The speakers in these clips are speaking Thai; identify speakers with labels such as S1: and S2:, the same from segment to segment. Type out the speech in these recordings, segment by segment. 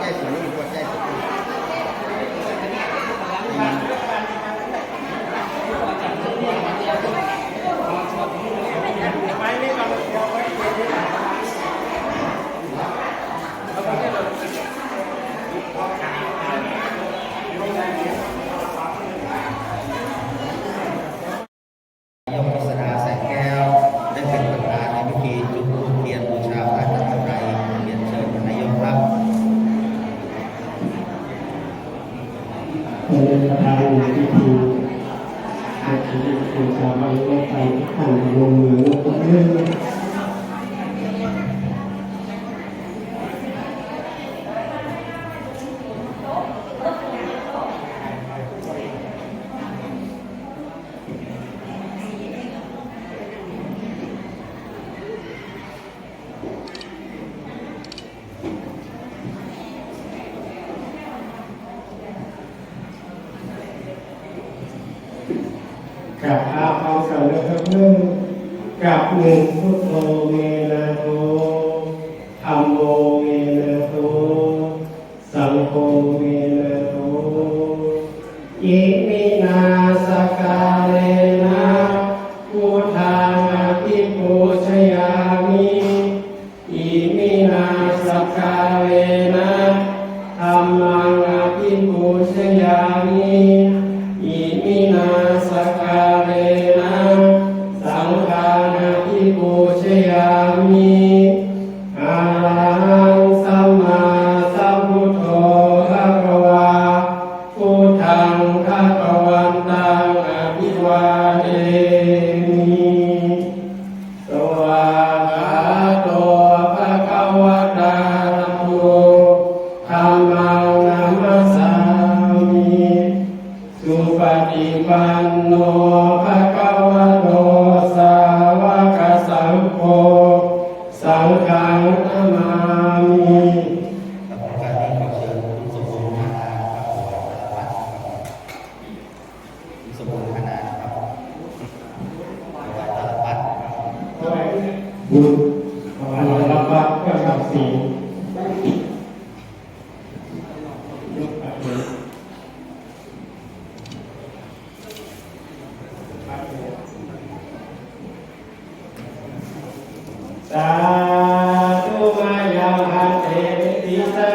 S1: ใจส่วนนี้ปวดใจส่วนนี้ยมศาสนาแสงแก้วได้เป็นประธานในพิธีจุดธูปเทียนบูชาพระจันทร์ไตรเรียนเชิญนายกครับ
S2: เป็นประธานในพิธีอาจารย์บูชาพระจันทร์ไตรท่านลงมือตัวเองกับอาภังสังฆเพิ่มกับหนึ่งพุทโธเมนะโธธัมโมเมนะโธสังโฆเมนะโธอิมินาสกาเลนะพุทธังอภิปูชยามิอิมินาสกาเลนะธัมมังอภิปูชยามิอิมินาสกาเลนะสังฆังอภิปูชยามิอะระหังสัมมาสัมพุทโธภะคะวาพุทธังภะคะวันตังอภิวาเทมิสวากขาโตภะคะวะตาธัมโมธัมมังนัมมัสสามิสุปฏิปันโนภะคะวะโตสาวกสังโฆสังฆังนะมามิ
S1: ต่อไปนี้ขอเชิญคุณสมบูรณ์ธนาครับคุณสมบูรณ์ธนาครับถวายตาลัด
S2: บุญถวายรับบัตรก็กับศีลยกปัจจัยสาธุมายังหันเตติสา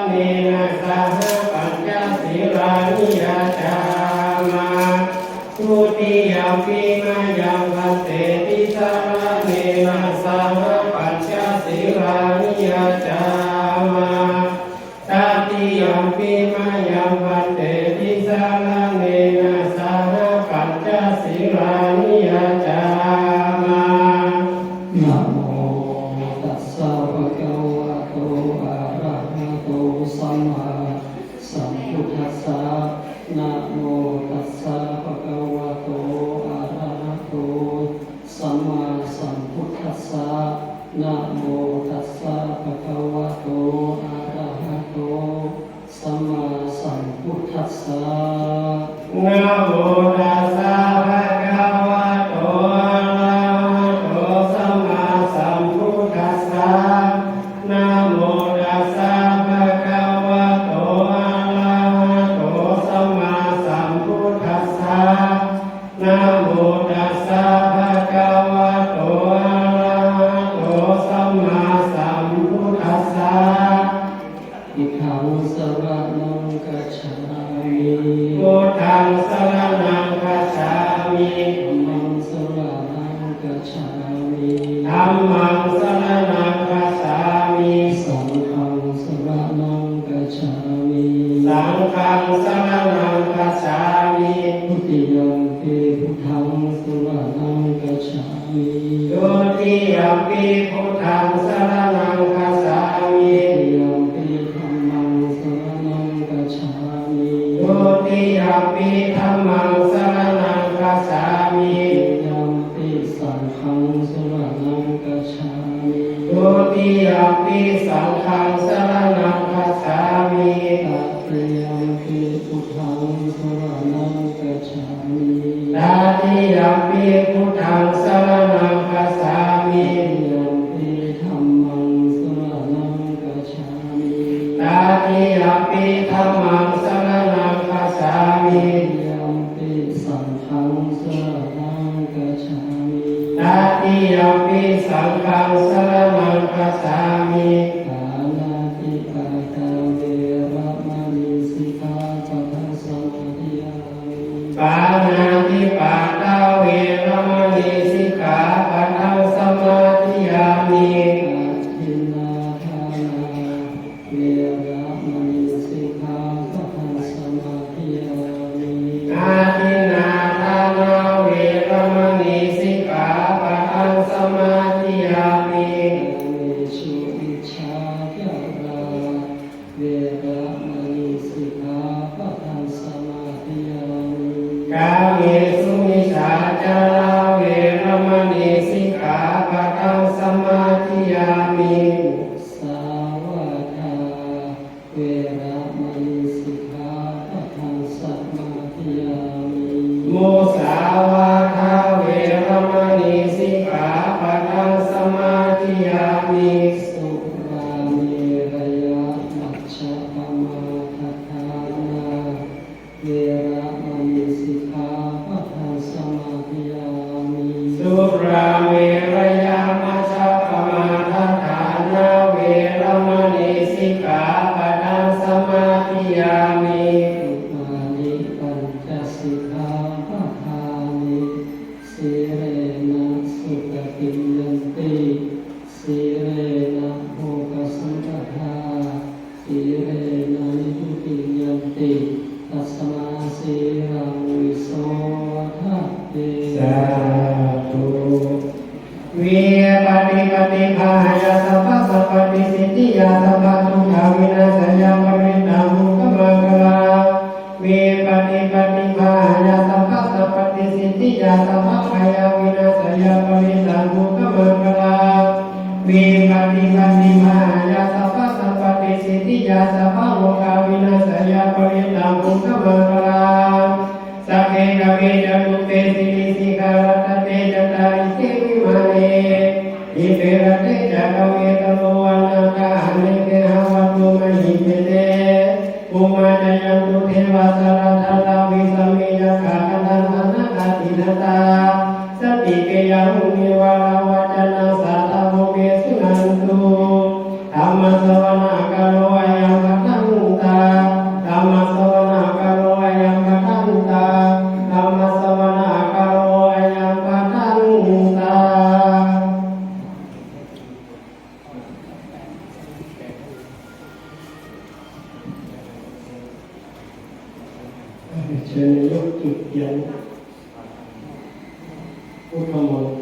S2: เนนะสาหปัญจศีลานิยาจามาทุติยมปีมายังหันเตติสาเนนะสาหปัญจศีลานิยาจามาตติยมปีมายังหันเตติสาเนนะสาหปัญจศีลานิยาจามานะโมตัสสะภะคะวะโตอะระหะโตสัมมาสัมพุทธัสสะนะโมตัสสะภะคะวะโตอะระหะโตสัมมาสัมพุทธัสสะนะโมตัสสะภะคะวะโตอะระหะโตสัมมาสัมพุทธัสสะนะโมตัสสะภะคะวะโตอะระหะโตสัมมาสัมพุทธัสสะนะโมตัสสะภะคะวะโตอะระหะโตสัมมาสัมพุทธัสสะนะโมตัสสะภะคะวะโตอะระหะโตสัมมาสัมพุทธัสสะอิทังสรณังกัจฉามิพุทธังสรณังกัจฉามิธัมมังสรณังกัจฉามิธัมมังสรณังกัจฉามิสังฆังสรณังกัจฉามิสังฆังสรณังกัจฉามิทุติยมปีพุทธังสรณังกัจฉามิทุติยมปีพุทธังสรณังกัจฉามิทุติยมปีธัมมังสรณังกัจฉามิทุติยมปีธัมมังสรณังกัจฉามิทุติยมปีสังฆังสรณังกัจฉามิทุติยมปีสังฆังสรณังกัจฉามิตติยมปีพุทธังสรณังกัจฉามิตติยมปีพุทธังสรณังกัจฉามิตติยมปีธัมมังสรณังกัจฉามิตติ ปานาติปาตาเวรมณีสิกขาปะทังสมาธิยามิทินนาทานาเวรมณีสิกขาปะทังสมาธิยามิอาทินนาทานาเวรมณีสิกขาปะทังสมาธิยามิเวชุอิจฉาจาราเวรมณีสิกขาปะทังสมาธิยามิกาเมสุมิจฉาจาราเวรมณีสิกขาปะทังสมาธิยามิสาวาทาเวรมณีสิกขาปะทังสมาธิยามิมุสาวาทาเวรมณีสิกขาปะทังสมาธิยามิสุราเมรยะมัชฌะปมาทฐานาเวรมณีสิกขาปะทังสมาธิยามิสุราเมรยะมัชฌะปมาทฐานาเวรมณีสิกขาปะทังสมาธิยามิมานิปัญจสิกขาปะทานิสีเรนะสุขติยันติสีเรนะโภคสัมปทาสีเรนะนิพุติยันติตัสมาสีรังวิโสทัพเตสาธุวิปฏิปฏิภาญาสัพพะสัพพติสิทธิยาสัพพะทุกขาวินาศยามริตามุขมังคลาวิปฏิปฏิภาญาสัพพะสัพพติสิทธิยาสัพพะพยาวินาศยามริตามุขมังคลาวิปฏิปฏิภาญาสัพพะสัพพติสิทธิยาสัพพะโลกาวินาศยามริตามุขมังคลาสัพเพกเวจตุเตสิริสิกาลัตเตจตาริสิวิมาเนอิเปรเตจักเวตโลวานาคาเนเกหวัตตุมหิเปเตอุมาจยันตุเทวาสารทัตาวิสมิยาคาคันธันนาคาตินตาสติเกยังนิวาราวจนะสัตตโมเกสุนันตุธรรมสวนาคาโลอายังปะทันตาธรรมสวนาคาโลอายังปะทันตาธรรมสวนาคาโลอายังปะทันตาเชิญยกจุดเทียนพุทธมนต์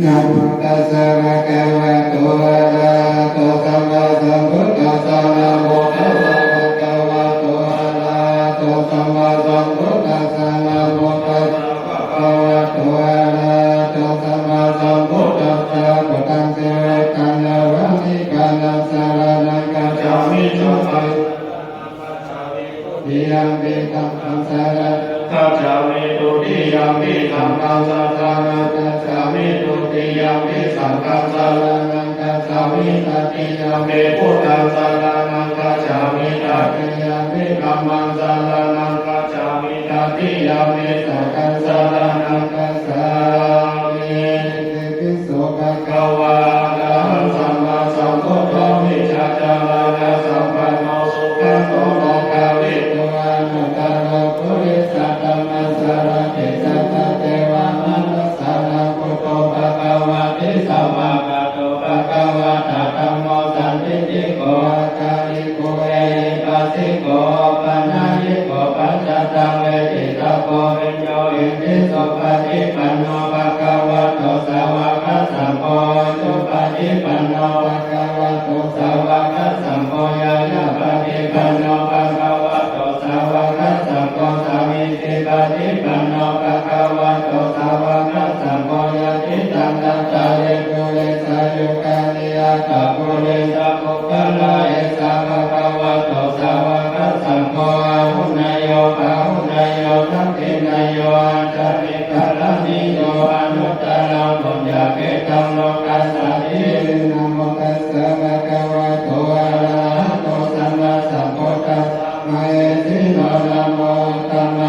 S2: นะโมตัสสะภะคะวะโตอะระหะโตสัมมาสัมพุทธัสสะนะโมตัสสะภะคะวะโตอะระหะโตสัมมาสัมพุทธัสสะนะโมตัสสะภะคะวะโตอะระหะโตสัมมาสัมพุทธัสสะพุทธังเสวะกังนะวะนิกานังสารนังกัจฉามิจุตังติยัมปิธัมมังสารกัจฉามิตุติยัมปิธัมมังสารนังกัจฉามิตุติยัมปิสังฆังสารนังกัจฉามิตติยัมปิพุทธังสารนังกัจฉามิตติยัมปิธัมมังสารนังกัจฉามิตติยัมปิสังฆังสารนังกัจฉามิติโสภะคะวะอะระหังสัมมาสัมพุทโธมิจฉาจารานะสัมปันโนสุขโตโลกาวิทูอานุตตโรปุริสัตตมัสสารติสัตตเทวามนุสสานังพุทโธภะคะวะติสัมมากัตโตภะคะวะตะธัมโมสันติติโกอาคาลิโกเอหิปัสสิโกปัญญาโกปัจจตังเวทิตาโกวิญโยอิติสุปฏิปันโนภะคะวะโตสาวกสังโฆสุปฏิปันโนภะคะวะโตสาวกสังโฆยายาปฏิปันโนภะคะวะโตสาวกสังโฆสามิติปฏิปันโนภะคะวะโตสาวกสังโฆยะติตังตัจจาริปุเรสายุกานิยาตปุเรสาภุคลาเอสาภะคะวะโตสาวกสังโฆอาหุนายโยภาหุนายโยทัพพินายโยอันตริกาลนิโยอนุตตรังปุญญาเกตังโลกัสสะทินะโมตัสสะภะคะวะโตอะระหะโตสัมมาสัมพุทธัสสะมะเอติโนนะโมธัมมา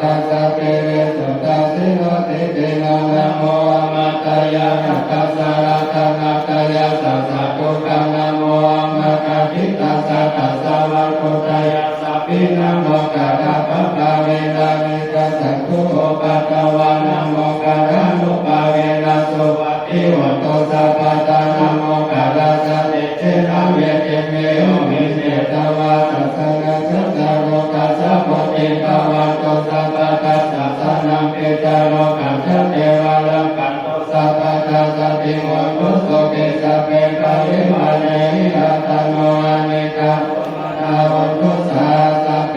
S2: กัสสะเปเรสุตัสสิโนติเตนะนะโมอะมัตตยานะกัสสะระตนะตยาสัสสะตุกังนะโมอะมะกะทิตัสสะตัสสะวะโคตยาสัพพินะโมกะระปะปะเวนะมิกัสสะตุโอปัตตวานะโมกะระนุปะเวนะสุวัตติวัตโตสัพพะตานะโมกะระสะเตเชนะเวเตเมโยมิเสตวะสัสสะนะสัสสะโลกัสสะโพธิภวันโตสัพพะตัสสะสะนังเปตาโลกัสสะเทวะลังกันโตสัพพะตัสสะติโมตุโสเกสัพเพปะริมาเนหิอัตโนอเนกาโตมานาวันตุสาสัพเพ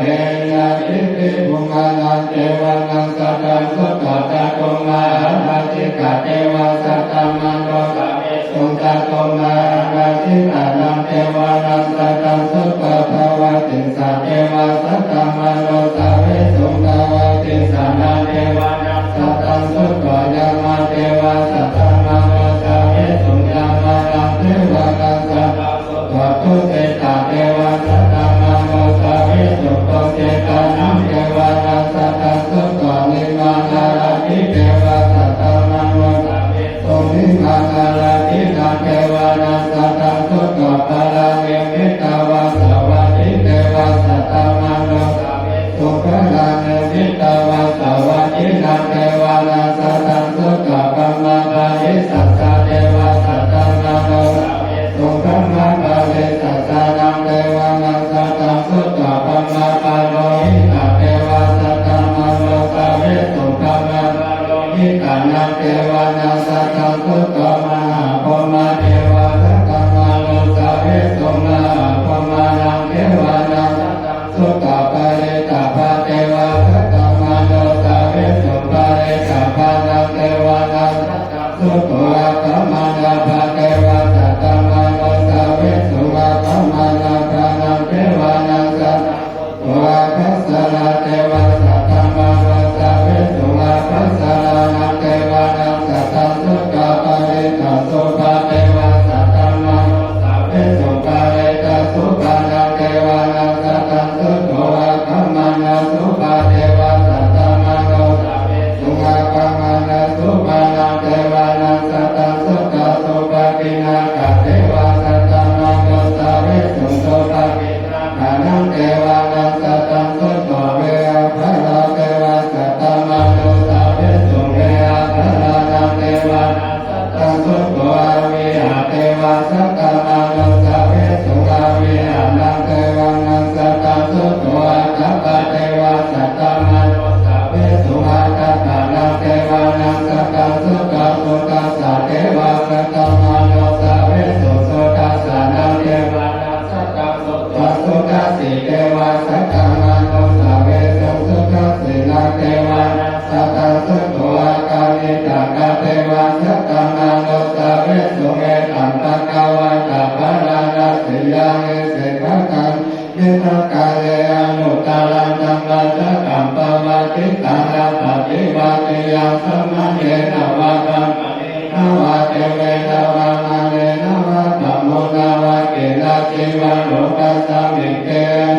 S2: ยะอิปิภุมานันเทวะนังสัตตังสุตตะจัตตุมาอาทิกะเทวะสัตตมันโตสัพเพสุตตะโตมาอาทิกะนังเทวะนังสัตตังสุตตะภวติสัตเทวะสัตตมันโตสัพเพสุตตะวติสัตนาเทวะนังสัตตังสุตตะยามาเทวะสัตตมันโตสัพเพสุยามานังเทวะนังสัตตังสุตตะทุเตตะเทวะสัตตมันโตสัพเพสุตตะเจตานังเทวะนังสัตตังสุตตะนิมานาราธิเทวะสัตตมันโตสัพเพสุนิมานาราธินาเทวะนังสัตตังสุตตะปะระเมมิตาวะสวัสดิเทวะสัตตมันโตสัพเพสุปะระเมมิตาวะสวัสดินาเทวะนังสัตตังสุตตะปัมมาภาริสัสสะเทวะสัตตมันโตสัพเพสุปัมมาภาริสัสสะนังเทวะนังสัตตังสุตตะปัมมาภาโลหิตะเทวะสัตตมันโตสัพเพสุปัมมาภาโลหิตะนังเทวะนังสัตตังสุตตะมหาภมะเทวะสัตตมันโตสัพเพสุมหาภมะนังเทวะนังสัตตังสุตตะปะเรตะภะเทวะสัตตมันโตสัพเพสุปะเรตะภะนังเทวะนังสัตตังสุตตะภะมะนาภะเทวะสัตตมันโตสัพเพสุภะมะนาภะนังเทวะนังสัตตังสุตตะภัสสะระเทวะสัตตมันโตสัพเพสุภะภัสสะระนังเทวะนังสัตตังสุตตะปะเรตะสุภะเทวะสัตตมันโตสัพเพสุปะเรตะสุภะนังเทวะนังสัตตังสุตตะภะมะนาสุภะเทวะสัตตมันโตสัพเพสุภะภะมะนาสุภะนังเทวะนังสัตตังสุตตะสุภะปินาคเทวะสัตตมันโตสัพเพสุโตภะปินาคนังเทวะนังสัตตังสุตตะเวอะภะระเทวะสัตตมันโตสัพเพสุเวอะภะระนังเทวะนังสัตตังสุตตะวิหะเทวะสัตตมันโตสัพเพสุขวิหะนังเทวะนังสัตตังสุตตะทัพพะเทวะสัตตมันโตสัพเพสุขทัพพะนังเทวะนังสัตตังสุตตะสุตัสสะเทวะสัตตมันโตสัพเพสุสุตัสสะนังเทวะนังสัตตังสุตตะสุตัสสิเทวะสัตตมันโตสัพเพสุสุตัสสินังเทวะนังสัตตังสุตตะกานิตากะเทวะสัตตมันโตสัพเพสุเมตังตะกะวันตะภะรานะสิยังเอเสภะกังยิตกาเลอนุตตรังธัมมัสสะกัมปวัติตังอะปฏิวัติยังสัมมาเนนะวะธัมมะเนนะวะเทเวนะวะมะเนนะวะธัมโมนะวะเกนะจิวะโลกัสสะมิเก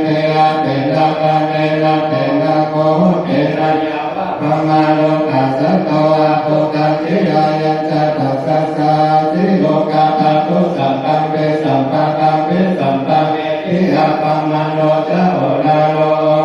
S2: เตอะเตนะกะเตนะเตนะโกเตนะยาวะพะมาโลกัสสะโตอะโพกัจจิยายัจจตัสสะสาสิโลกะตะตุสัพพังเปสัมปะกังเปสัมปะเวทิอะปัมมาโนจะโอนาโล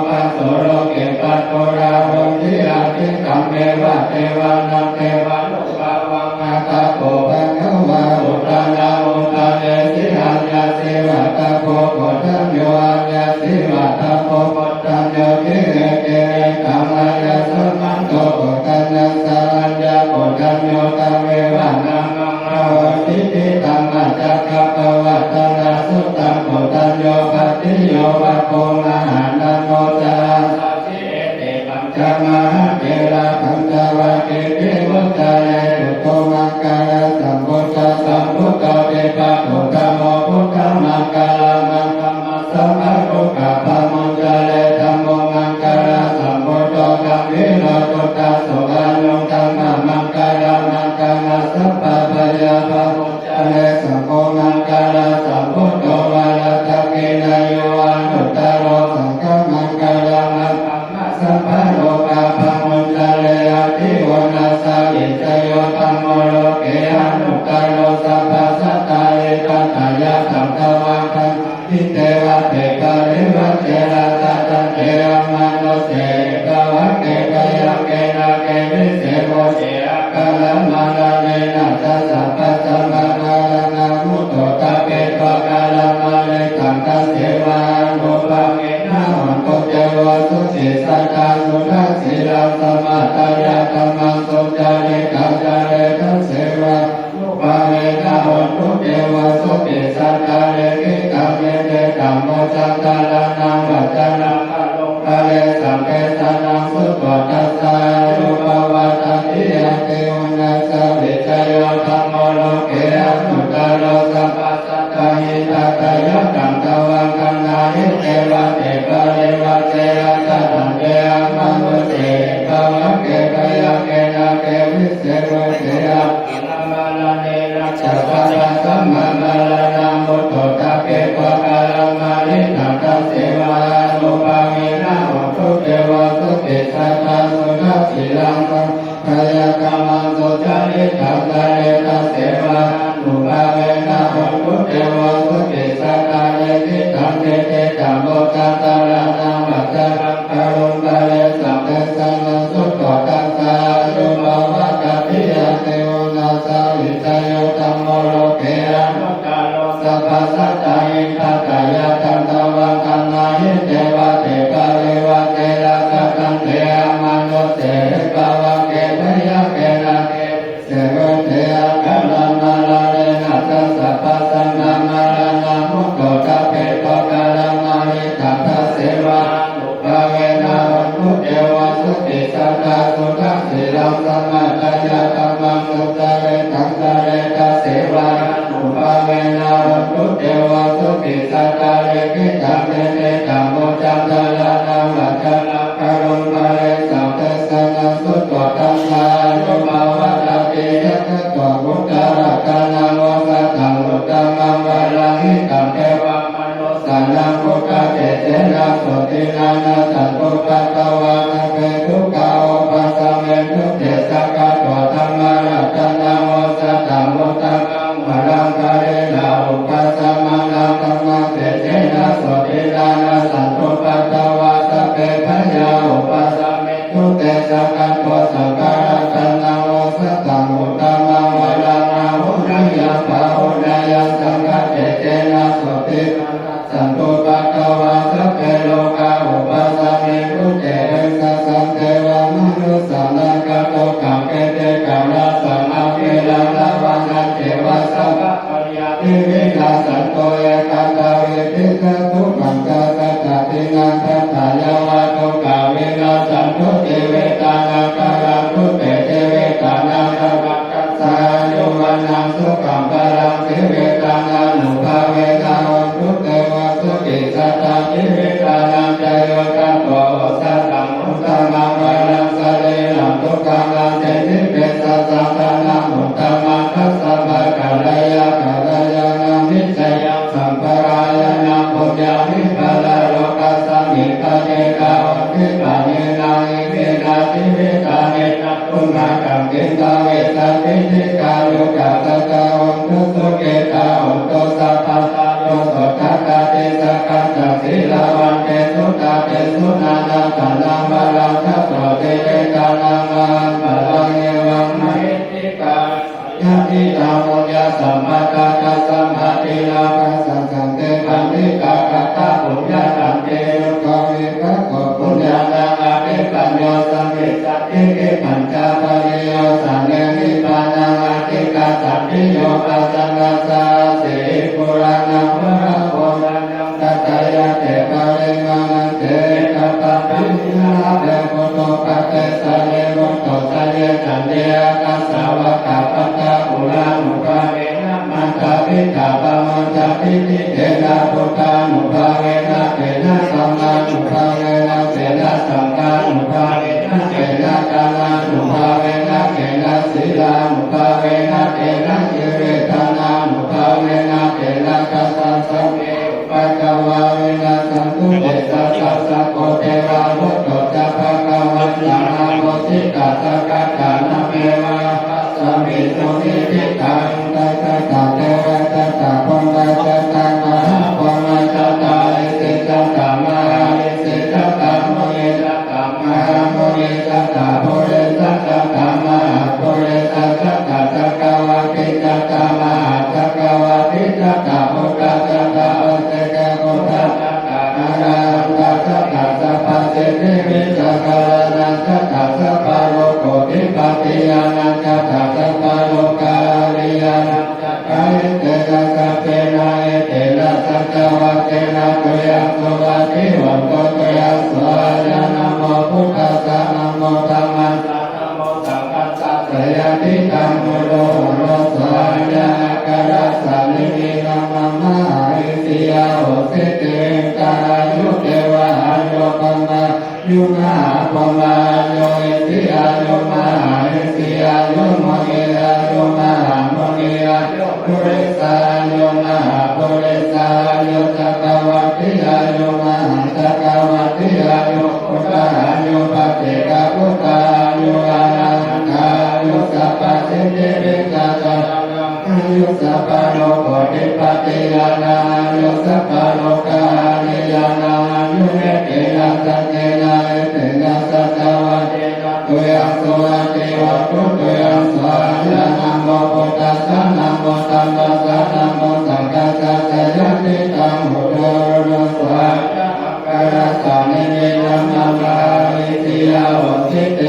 S2: ปัสโสโลเกปัสโตราโหทิอะทิกัมเมวะเทวานังเทวานุภาวังอาตาโกภะคะวะอุตตานาอุตตาเนสิหัญญาสิวะตะโกโกตัญโยอัญญาสิวะตะโกโกตัญโยเกเกกัมมายะสัมมันโตโกตัญญัสสะอัญญาโกตัญโยตัมเมวะนังมังอาวัติติตัมมัจจกัปปวัตตนาสุตตังโกตัญโยปัตติโยวัปโพมหานันโมจาสัพพิเอเตปัญจมหาเทระปัญจวัคคีย์พุทธาเนตุโตมังกาลสัมพุทธสัมพุทโธเทปะพุทธโมพุทธมังกาลมังคัมมะสัมภะโรกะปะมุญจาเลธัมโมมังกาลสัมพุทโธกัมมิโนตุตตะสุอานุธัมมะมังกาลมังคัมมะสัพพะพยาปะมุญจาเลสัมโฆมังกาลสัมพุทโธวาลตะเกนะโยอนุตตโรสังฆมังกาลมังคัมมะสัพพะโลกะ เกอนุตตโรสัพพสัตตาเอตัตถายะสัมภวังคันทิเตวะเตกะเรวะเจราตตันเตอมานโนเสกะวะเกกะยะเกนะเกวิเสโมเจอะกะละมาลาเนนะสัสสะปัสสะมะกะละนะมุตโตตะเปตะกะละมาเลตังตัสเสวะโนปะเกนะหันโตเจวะสุติสัตตาสุทัสสิลาสมาตายะธัมมังสุจาริกัจจาเรทัสเสวะโนปะเกนะหันโตเจวะสุติสัตตาเรกิกัมเมเตธัมโมจันตาลานังวัจจานังอะโลกะเลสัมเปสานังสุตวะตัสสะโลภะวะตติยะเตวนัสสะวิจโยธัมโมโลเกอนุตตโรสัพพสัตตาหิตัตถายะตังตวังคันนาหิเตวะเตกะเรวะเจระตะตันเตอะมะนุเสกะวะเกกะยะเกนะเกวิเสโรเกอะอินะมาลาเนนะจัสสะสัมมามาลานามุตโตตะเปปะกะละมาลินะตัสเสวะโลภะเมนะโหตุเตวะสุติสัตตาสุทัสสิลังกังพยากามังสุจาริตัสสะเรตัสเสวะโลภะเมนะโหตุเตวะสุติสัตตาเรกิตังเตเตตัมโมจันตาลานังวัจจารังกะลุงกะเลสัมเตสังสุตโตตัสสะโลภะวะตติยะเตวนัสสะวิจโยธัมโมโลเกอนุตตโรสัพพสัตตาอิทัตถายะตัมตวังคันนาหิเตวะเตกะเรวะเจระสะตันเตอะมานโนเสกะวะเกกะยะเกนะเกเสวะเทอะกะละมาลาเรนะสัสสะปัสสะมะมาลานะมุตโตตะเปตะกะละมาลิตัสสะเสวะโลภะเวนะหันตุเตวะสุติสัตตาสุทัสสิลังสัมมาตายะธัมมังสุจาเรตังสะเรตัสเสวะโลภะเวนะหันตุเตวะสุติสัตตาเรกิตังเตเตธัมโมจันตาลานังวัจจานังอะโลกะเลสัมเตสังสุตโตตัสสะโลภะวะตติยะคะตวะมุตตะระกะนังวะสัตตังอุตตมังวะลังหิตังเทวะมโนสานังโภคเจเจนะโสตินานาสันตุปัตตวะนะเปทุกขะโอปัสสะเมทุเตสักกะตัวธรรมะรัตนังวะสัตตังอุตตมังวะลังกะเรนะอุปัสสะมังลังธัมมังเตเจนะโสตินานาสันตุปัตตวะสัพเพพยาอุปัสสะเมทุเตสักกะตัวสักกะรัตนังวะสัตตังอุตตมังวะลังนาหุนัยยะภาหุนัยยะสังฆะเจเจนะโสติสันตุปัตตวะสัพเพโลกาอุปัสสะเมทุเตสัสสังเทวมนุสสานังกะโตกังเกเตกังนาสัมมาเวลังละวังนันเทวะสัพพะปริยาติวินาสันโตเอกัตตาเวทิกตุปัญจสัตตตินังทัตถายาวะโตกาเวนาสันตุเตเวตานังกะรังทุเตเตเวตานังสัพพะกัสสะโยวันนังสุขังปะรังเทเวตานังนุภาเวตาวันทุเตวะสุติสัตตาทิเวตานังใจโยตันโตสัตตังมุตตะมังวะลังสะเลนังทุกขังลังเจติเปสัสสะตานังมุตตะมังคัสสะภะกะลายะกะลายะนังนิจยังสัมปรายะนังปุญญาวิปะละโลกัสสะมิตะเจกะวัฏิปะเนนาอิเวนะทิเวตาเนนะปุณะกังเกตาเวตาปิติกาโยกัสสะกะวังคุสุเกตาอุตโตสัพพะตาโยโสทัตตะเตสะกัจจศีลาวันเตสุตาเตสุนานาตานังบาลังทัพโตเตเวตานังมังบาลังเยวังมหิทธิกายะทิตามุญญาสัมมาตาคัสสัมภะติลาภัสสังสันเตปันติกาคัตตาปุญญาตันเตโยกาเวกะโกปุญญานังอาเปปัญโยสัมเวสัตติเกปัญจปริโยสันเนมิปานังอาติกาสัพพิโยปัสสังกัสสะเสปุรานังวะระโพนังตัตตายะเตปะเรมังเตกัปปะปินาเดโกโตปัตเตสะเลโกโตสะเลจันเดอะกัสสาวะกะปัตตะปุรานุภาเวนะมันตะปิตาปะมันตะปิติเตนะพุทธานุภาเวนะเตนะสัมมานุภาเวนะเตนะสังฆานุภาเวนะเตนะกามานุภาเวนะเตนะศีลานุภาเวนะเตนะจิเวทนานุภาเวนะเตนะกัสสะสัมเมอุปจาวาเวนะสันตุเตสัสสะสัพโพเทวาวุตโตจะภะคะวะสัมมาโพธิตัสสะกะกะนะเมวะสมิจ
S3: ทิวันโตเตยังสวายานะโมพุทธัสสะนะโมธัมมัสสะนะโมสังฆัสสะเตยะทิตังมุโรโรสวายาคารัสสะนิมินังมัมมะอิติยาโหสิเตกายุเทวะโยปัมมายุนาปัมมาโยอิติยาโยมะอิติยาโยโมเกยาโยมะโมเกยาโยปุริสาโยมะปุริสาโยจักรวัติยาโยมะจักรวัติยาโยพุทธาโยปะเจกะพุทธาโยอานังคาโยสัพพะสิทธิวิกาจาโยสัพพะโลกติปัตติยานาโยสัพพะโลกานิยานาโยเนเกนะสัจเจนะเอเตนะสัจจวัตเตนะตุยังสุวัตเตวัตถุตุยังสวายานะโมพุทธัสสะนะโมธัมมัสสะนะโมสังฆัสสะเตยะติตังมุโรโรสวายาคารัสสะนิมินังมัมมะอิติยาโหสิเต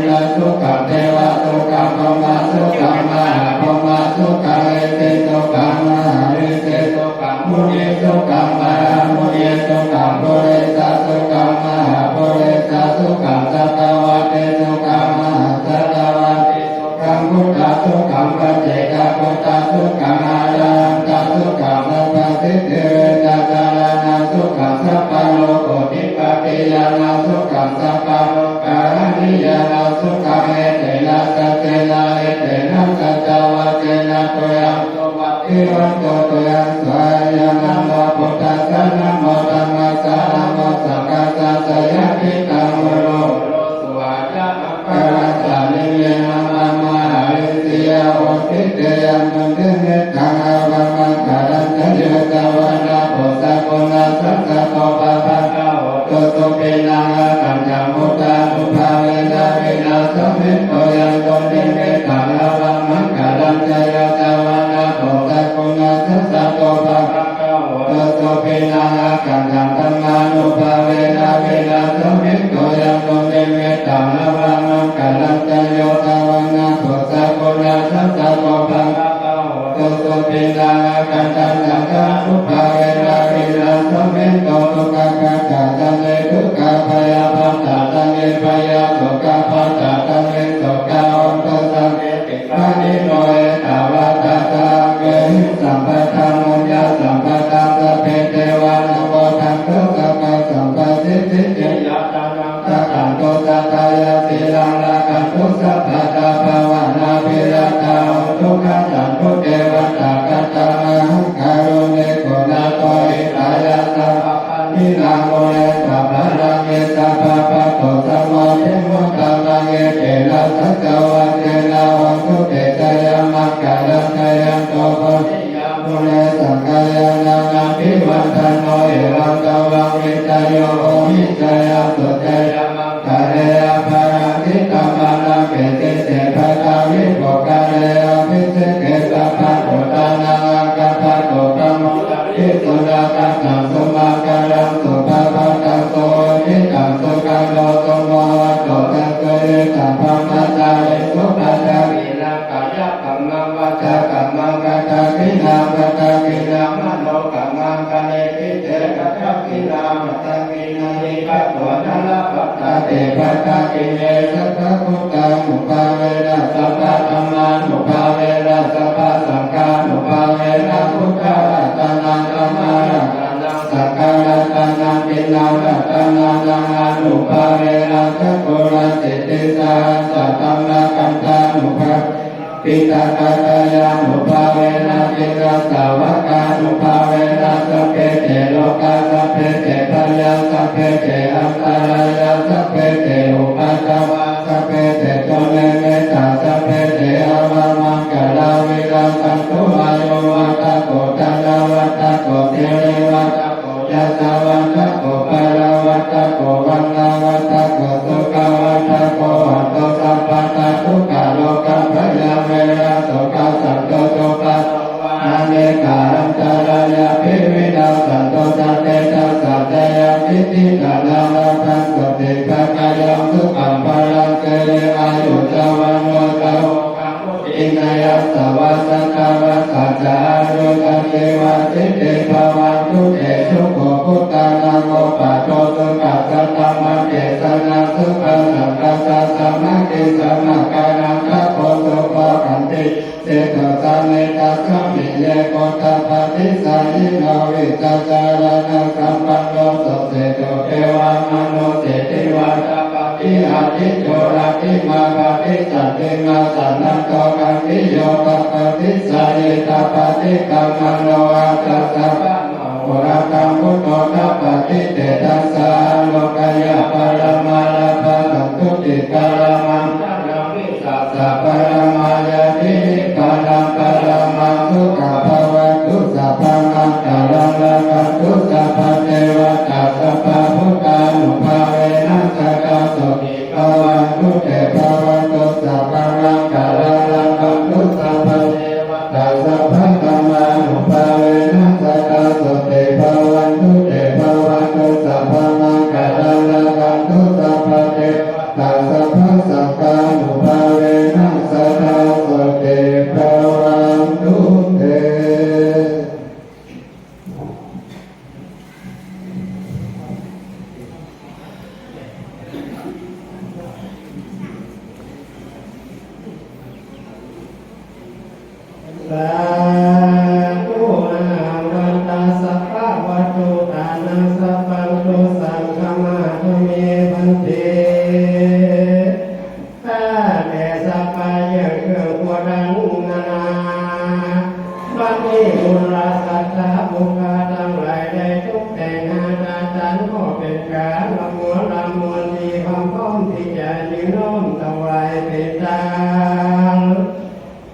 S3: นะสุขะเทวะสุขะภมะสุขะมหาภมะสุขะเอเตสุขะมหาเอเตสุขะมุนีสุขะมหามุนีสุขะปุเรสะสุขะมหาปุเรสะสุขะสัตวะเตสุขะมหาสัตวะเตสุขะพุทธะสุขะปัจเจกะพุทธะสุขะอายันตะสุขะสัพพสิทธิจัจจานาสุขะสัพพะโลกติปัตติยานาสุขะสัพพะโลกานิยานาสุขะเอเตนะสัจเจนะเอเตนะสัจจวัตเตนะตุยังสุวัตติวันโตตุยังสายานะโมพุทธัสสะนะโมธัมมัสสะนะโมสังฆัสสะเตยะทิตังมุโรโรสวายะคารัสสะนิมินังมัมมะอิติยาโหสิเตยังมุเตเมตังอาวังมังคารันตโยตวานาโพสะโกนาสัสสะโตปะปะกะโหตุตุเปนังอาคัญจามุตตานุภาเวนะเวนะสัมมิโตยังโตเนเมตังอาวังมังคารันตโยตวานาโพสะโกนาสัสสะโตปะปะกะโหตุตุเปนังอาคัญจาธัมมานุภาเวนะเวนะสัมมิโตยังโตเนเมตังอาวังมังคารันตโยตวานาโพสะโกนาสัสสะโตปะปะกะโหตุตุเปนังอาคัญจาธัมมานุภาเวนะเวนะสัมมิโตทุกขะกะตังเนทุกขะพยาปัสสะตังเนพยาสุขะปัสสะตังเนสุขะอันตสังเกติปานิโนเอตาวะตะตังเกหิสัมปะทามุญญาสัมปะทังสัพเพเทวานุโมทันตุสัพพะสัมปะสิทธิเจยะตังตังตุสัตตายะสีลังละกันตุสัพพะตาภวนาภิรัตตาทุกขสันตุเทวตากัตตาหังคารุเนโกนาโตอิตายะสัพพะนิลังโมเอสัพพะรังเอสัพพะปะโตสัมมาทิมุตตังเอเตนะสัจจวัตเตนะวังคุเตชะยามัคคะรัตยันโตโพธิยามุเรสังฆายานานาภิวันทันโนเอวังกวังวิจโยโอหิจยาสุจยามังคะเรยะภาราทิตมานาเกติเตภะกาวิโภคะเรยะภิเสเกสัพพะโตตานังอังคภะโตปะโมทิสุนาคัสสะสุมาการังสุภะภะตะโสทิตังสุขังโลกโมโตตัสเสสัพพะมัจจาริสุปะทาวินังกายะกัมมังวัจกัมมังกะทะกินาปะทะกินามโนกัมมังคะเนติเตกะทะกินามะทะกินานิปะโตนะละปะทะเตปะทะกิเนสัพพะพุทธานุภาเวนะสัพพะธัมมานุภาเวนะสัพพะสังฆานุภาเวนะพุทธะรัตนังธัมมารัตนังสังฆารัตนังตินารัตนังอนุภาเวนะสัพพุระสิทธิสาสัตตัมมะคันธานุภาปิตาคตายานุภาเวนะจิตาสาวกานุภาเวนะสัพเพเทโลกาสัพเพเทพยาสัพเพเทอันตรายาสัพเพเทอุปัฏฐวาสัพเพเทโตเนเมตาสัพเพเทอวามังกะลาวิรังกันตุอายุวัตโกตันวัตโกเทเรวัตโกยัสสะวัตโกปะระวัตโกวันนาวัตโกสุขวัตโกอัตโตสัพพะตะทุกขโลกัพยาเวนะโสกสัตโตโตปัสสะอาเนการันตรายาภิวินาสันโตสัตเตจัสสะเตยะพิติกานาลาภัสสติภะกายังสุขัมภะรังเกเรอายุจาวันโนตะโหกังมุตินายะส สวะสังฆวะสัจจารุกเทวะสิทธิภวันตุเตสุโขพุทธานาโมปัจโจตุปัสสะธัมมังเทศนาสุปะสังฆัสสะสัมมาทิสสะกานังคะโพสุปะกันติเสกสะเมตัสสะมิเยโกตัปปะติสายิโนวิจัจาระนังสัมปันโนสุเสโตเทวามโนเสติวาตาปฏิอาทิโยราติมาปฏิสัตติมาสันนันโตกันติโยตัปปะติสายิตาปฏิกัมมโนอาตัสสะปะโนโอระกัมพุทโธตัปปะติเตตัสสะโลกายะปรมาลาภะสันตุติกาลามังนาวิสัสสะปรมายาติปานังปรมังสุขภาวะตุสัพพังอังกาลังละกัตตุสัพพะเทวตาสัพพะพุทธานุภาเวนัสสะกาโสติภาวันตุเตภาวันตุสัพพังอังกาลังละกัตตุสัพพะเทวตาสัพพะธรรมานุภาเวนัสสะกาโสติภาวันตุเตภาวันตุสัพพังอังกาลังละกัตตุสัพพะเทวตาสัพพะสังฆานุภาเวนัสสะกาโสติภาวันตุเต
S2: สาธุอาวันตาสัพพะวัตถุทานังสัพพังตุสังฆมาตุเมพันเตข้าแต่สัพพะยังเครื่องตัวดังนานาบัดนี้บุญราสัทธาบุคคาทั้งหลายได้ทุกแต่งอาณาจันก็เป็นการละมัวละมวลดีความพร้อมที่จะยืนน้อมถวายเป็นทาง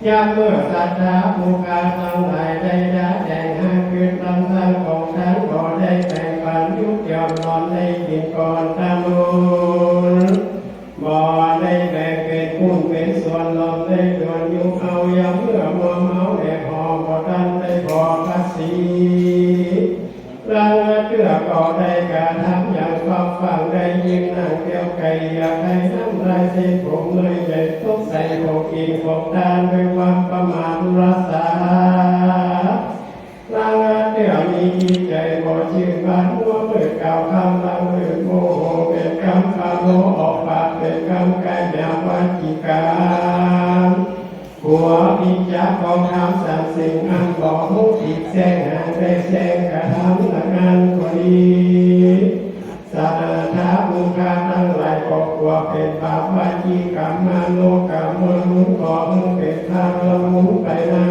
S2: ยามเมื่อสัทธาบุคคาทั้งหลายได้ด่าแดงหาคืนลำทางของท่านก็ได้แบ่งปันยุบยอมนอนได้กินก่อนตามบุญบ่ได้แบ่งเป็นหุ้นเป็นส่วนลมได้ส่วนยุบเอายามเมื่อมัวเมาได้พอบ่ทันได้พอคัดสีรังเกือก็ได้การทำอย่างความฟังได้ยินนั่งเกี่ยวไก่อยากให้น้ำลายเส้นผมเลยใหญ่ทุกใส่โขกกินโขกทานด้วยความประมาทรักษารังเกือมีจิตใจบ่ชื่นบานหัวเมื่อเก่าคำลังเมื่อโมโหเป็นคำคาโลออกปากเป็นคำกายแนววัจิกาหัวพิจารของคำสั่งสิ่งอันบอกมุติแสงหางได้แสงกระทำละงานก็ดีสัทธาบุคคาทั้งหลายก็กลัวเป็นบาปวาจีกรรมมโนกรรมมนุษย์ก็เป็นทางละมุนไปนา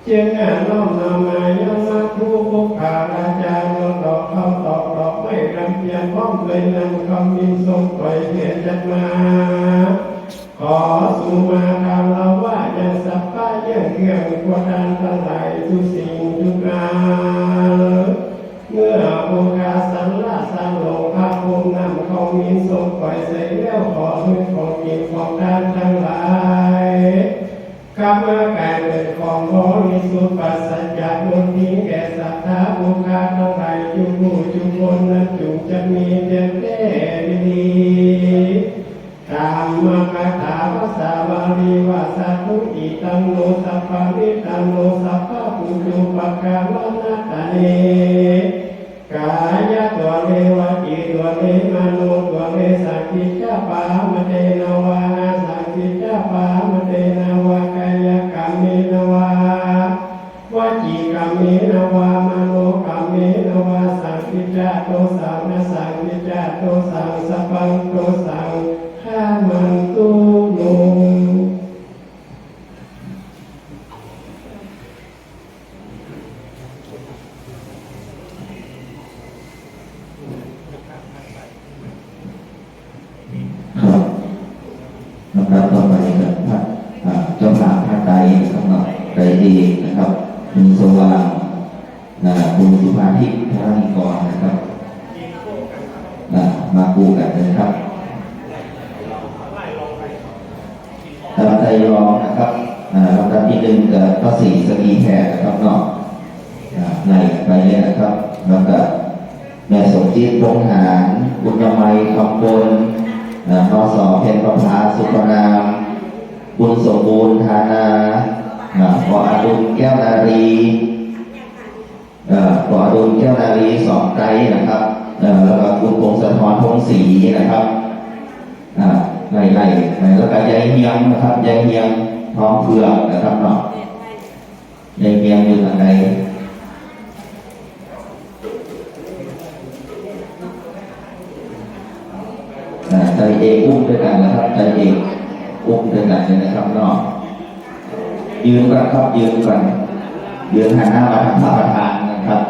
S2: จึงอ่านน้อมนำมายังมาผู้บุคคาราจารย์ดอกเขาตอกดอกไม่รำเพียรพร้อมเลยนำคำมินทรงปล่อยเหตุจัดมาขอสุมาคารเราว่ายังสัพพะยังเครื่องกวดดันทั้งหลายทุกสิ่งทุกงานเมื่อโอกาสสันละสันโลภะภูมินำของมินทรงปล่อยใส่แล้วขอให้ของกินของทานทั้งหลายข้ามาการเกิดของบริสุทธิ์ปัสสัจจะบุญทิ้งแก่สัทธาบุคคาทั้งหลายจุบูจุบนนั้นจุจะมีเด่นแด่ดีธรรมคาถาภาษาบาลีว่าสัตถุอิตังโนสัพพะวิตังโนสัพพะปุจุปะกาลนาตาเนกายะตัวเรวจิตัวเรมโนตัวเรสักขิจาปามเตนวาสักขิจาปามเตนวากายกรรมเมนวาวจีกรรมเมนวามโนกรรมเมนวาสังขิจาโตสังนะสังขิจาโตสังสัพพังโตสังข้ามันตุโน
S3: นะครับต่อไปกับพระเจ้าภาพพระไตรข้างนอกไตรดีนะครับมีสว่างคุณสุภาทิพย์พระนิกรนะครับมาคู่กันนะครับลำไตรรองนะครับลำดับที่หนึ่งกับข้อสี่สกีแพรนะครับเนาะในไปเนี่ยนะครับแล้วก็แม่สมจิตพงหารบุญยมัยคำบนนส.เพ็ญประภาสุปนาม
S1: บุญสมบูรณ์ธานาขออดุลแก้วนารีขออดุลแก้วนารีสองไกด์นะครับแล้วก็คุณพงศธรพงศรีนะครับไล่แล้วก็ยายเฮียงนะครับยายเฮียงท้องเผือกนะครับเนาะยายเฮียงอยู่ทางใดใจเอกอุ้มด้วยกันนะครับใจเอกอุ้มด้วยกันเลยนะครับเนาะยืนกันครับยืนกันยืนหันหน้ามาทางพระประธานนะครับ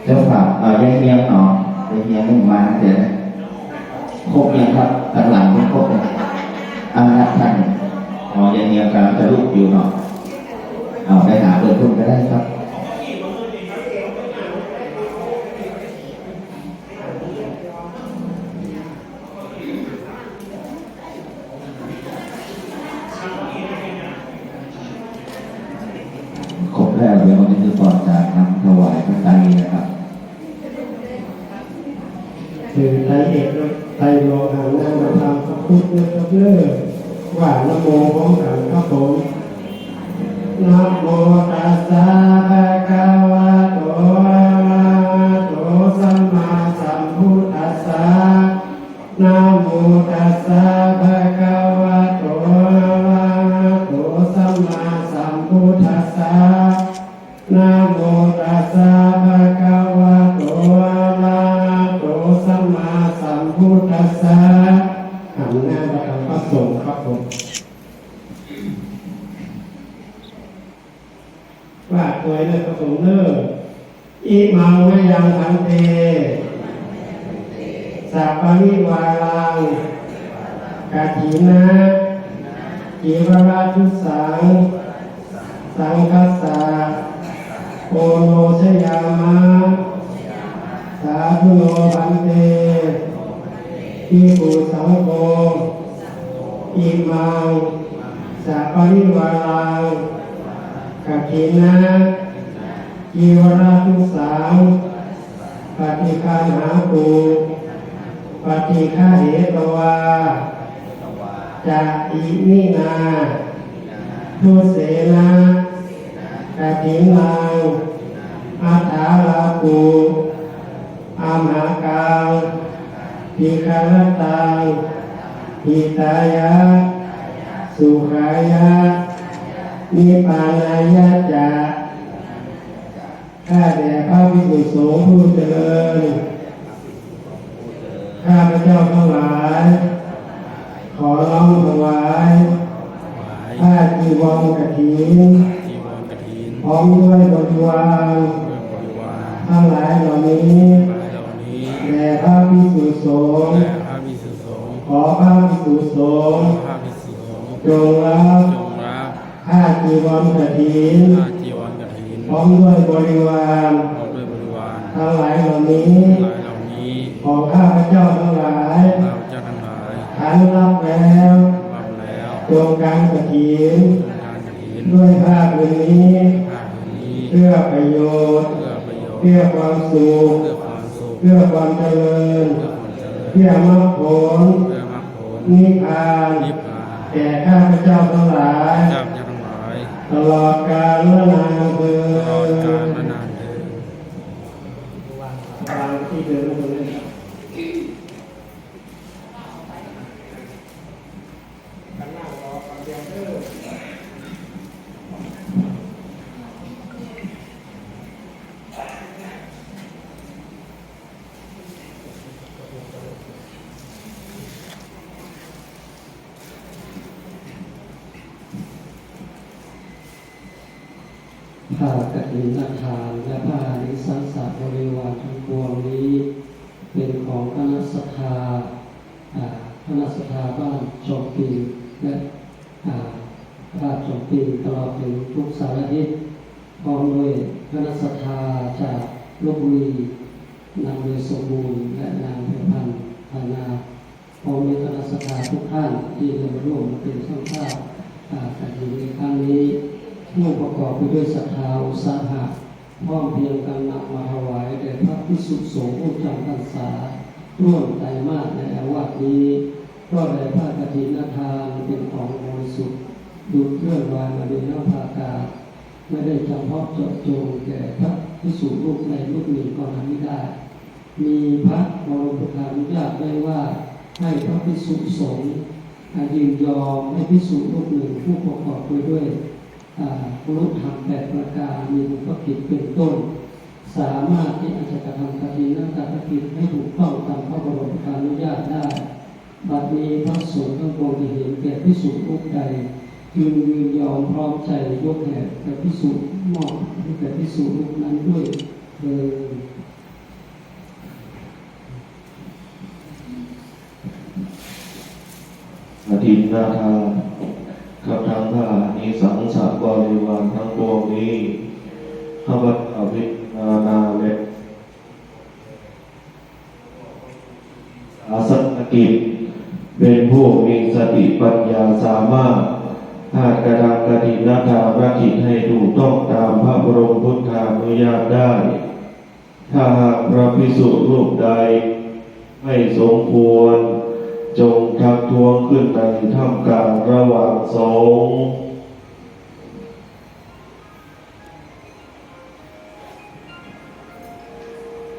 S1: เจ้าฝากยายเฮียงเนาะยายเฮียงมาเดี๋ยวครบยังครับด้านหลังครบเลยท่านยายเฮียงกำลังจะลุกอยู่เนาะเอาไปหาเปิดทุ่งก็ได้ครับครบแล้วเดี๋ยววันนี้จะก่อนจากนำถวายพระไตรนะครับ
S2: คือไตรเอกไตรโลหะนามธรรมพระพุทธเจ้าเลิศว่านะโมพร้อมกันครับผมนะโมตัสสะภะคะวะโตอะระหะโตสัมมาสัมพุทธัสสะนะโมตัสสะภะคะวะโตอะระหะโตสัมมาสัมพุทธัสสะนะโมตัสสะภะคะวะโตอะระหะโตสัมมาสัมพุทธัสสะหันหน้าไปทางพระสงฆ์ครับผมว่าตัวนี้พระสงฆ์เนออิมังมะยังพันเตสัพพวิวารังกาถินะจิวราทุสังสังคัสสะโอโนชยามะสาธุโนพันเตภิกขุสังโฆอิมังสัพพวิวารังกาถินะจิวราทุสังปฏิคันหาตุปฏิฆาเหตวาจะอิมินาทุเสนะกาถินังอัฏฐาลาภูอามหากังภิกขารตังหิตายะสุขายะนิพพานายะจะข้าแต่พระภิกษุสงฆ์ผู้เจริญข้าพระเจ้าทั้งหลายขอน้อมถวายผ้าจีวรกฐินพร้อมด้วยบริวารทั้งหลายเหล่านี้แด่พระภิกษุสงฆ์ขอพระภิกษุสงฆ์จงรับผ้าจีวรกฐินพร้อมด้วยบริวารทั้งหลายเหล่านี้ของข้าพเจ้าทั้งหลายขันรับแล้วจงการกฐินด้วยภาพนี้เพื่อประโยชน์เพื่อความสุขเพื่อความเจริญเพื่อมรรคผลนิพพานแก่ข้าพเจ้าทั้งหลายตลอดกาลนานเถิดวางที่เดิมเลย
S4: ผ้ากฐินทานและผ้านิสังสะบริวารทั้งปวงนี้เป็นของคณะศรัทธาบ้านจอมปีและราชจอมปีตลอดถึงทุกสารทิศพร้อมด้วยคณะศรัทธาจากลพบุรีนำโดยสมบูรณ์และนางเพ็ญพันธ์ธนาพร้อมด้วยคณะศรัทธาทุกท่านที่ได้ร่วมเป็นช่างภาพกฐินในครั้งนี้ ผู้ประกอบไปด้วยศรัทธาอุตสาหะพร้อมเพรียงกันนำมาถวายแด่พระภิกษุสงฆ์ผู้จำพรรษาร่วมไตรมาสในอาวาสนี้ก็ได้พระกฐินทานเป็นของบริสุทธิ์ดูเคลื่อนลอยมาโดยนภาอากาศไม่ได้เฉพาะเจาะจงแก่พระภิกษุรูปใดรูปหนึ่งก็ทำไม่ได้มีพระบรมพุทธานุญาตไว้ว่าให้พระภิกษุสงฆ์ยินยอมให้ภิกษุรูปหนึ่งผู้ประกอบไปด้วยกุศลธรรม8ประการมีบุพกิจเป็นต้นสามารถที่อาจจะกระทำกฐินกกิจให้ถูกต้องตามพระบรมพุทธานุญาตได้บัดนี้พระสงฆ์ทั้งปวงที่เห็นแก่ภิกษุรูปใดจึงยินยอมพร้อมใจยกแห่แก่ภิกษุมอบให้แก่ภิกษุรูปนั้นด้วย
S1: อธินาทานกับทางพระนิสังสารบริวารทั้งปวงนี้ข้าพเจ้าพิจารณาและอาสนกิจเป็นผู้มีสติปัญญาสามารถอาจกระทำกฐินทานกิจให้ถูกต้องตามพระบรมพุทธานุญาตได้ถ้าหากพระภิกษุรูปใดไม่สมควรจงทักท้วงขึ้นในท่ามกลางระหว่างสงฆ์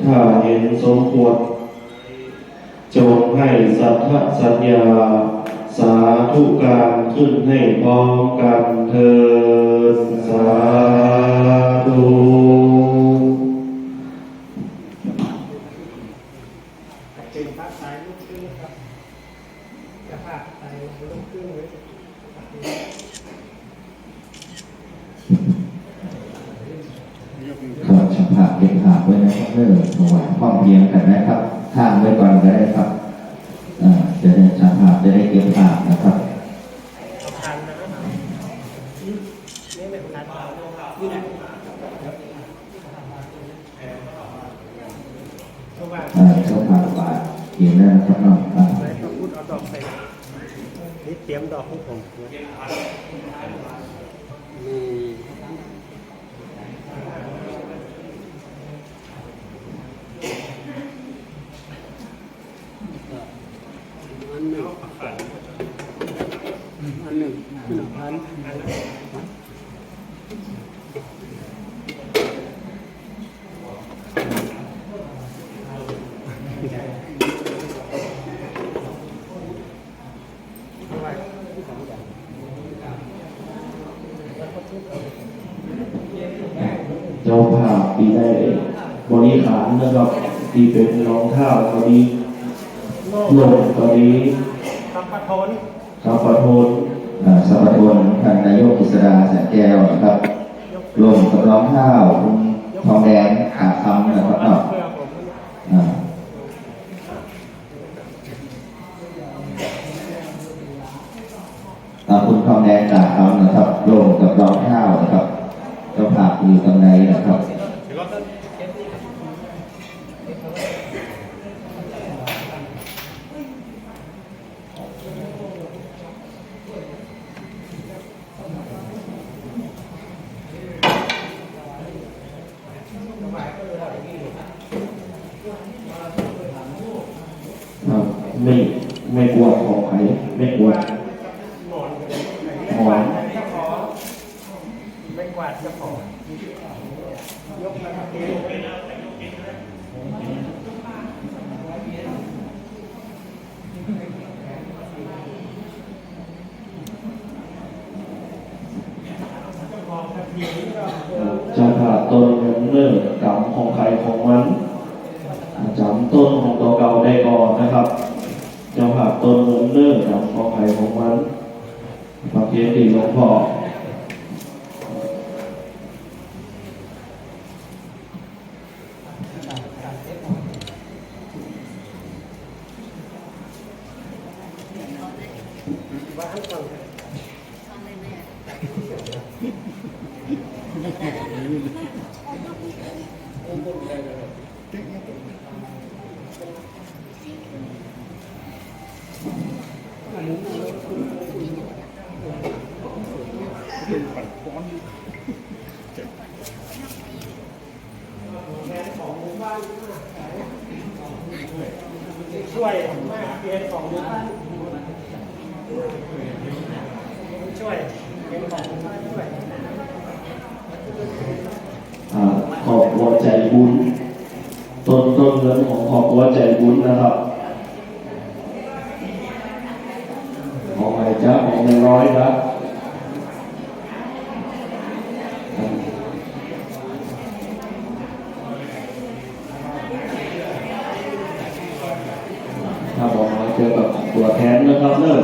S1: ถ้าเห็นสมควรจงให้สัทธสัญญาสาธุการขึ้นให้พร้อมกันเถิดสาธุ
S2: เป็นพระสายลูกครึ่งครับจะพาสายลูกครึ่งไว้
S1: ขอฉันผ่าเก็บผ่าไว้นะครับถวายพร้อมเพรียงกันนะครับข้างไว้ก่อนก็ได้ครับจะได้ฉันผ่าจะได้เก็บผ่านะครับฉันผ่าบาทเขียนได้นะครับน้อง
S2: พูดเอาดอกใส่นี่เตรียมดอกของผมอันหนึ่งพัน
S1: เจ้าภาพที่ได้บริหารนะครับที่เป็นรองเท้าก็ดีลงก็ดี
S2: สัมปทน
S1: สัมปทนท่านนายกกฤษดาแสงแก้วนะครับลงกับรองเท้าทองแดงขาคำนะครับเนาะคุณทองแดงขาคำนะครับลงกับรองเท้านะครับเจ้าภาพอยู่ตรงไหนนะครับไม่กลัวของใครไม่กลัวหมอน
S2: ไม่กวาดจะขอยกนะครับ
S1: จะผ่าต้นเนื้อกำของใครของมันจำต้นของตัวเก่าได้ก่อนนะครับจะผ่าต้นเนื้อกำของใครของมันพระเพียรดีหลวงพ่อ
S2: เป็นปัดก้อน ช่วยมากเปลี่ยนของมือช่วยเป็นของมือช่วย
S3: ครอบครัวใจบุญต้นเงินของครอบครัวใจบุญนะครับของไหนจ้าของในร้อยครับถ้าบอกมาเจอกับตัวแทนนะครับเลิก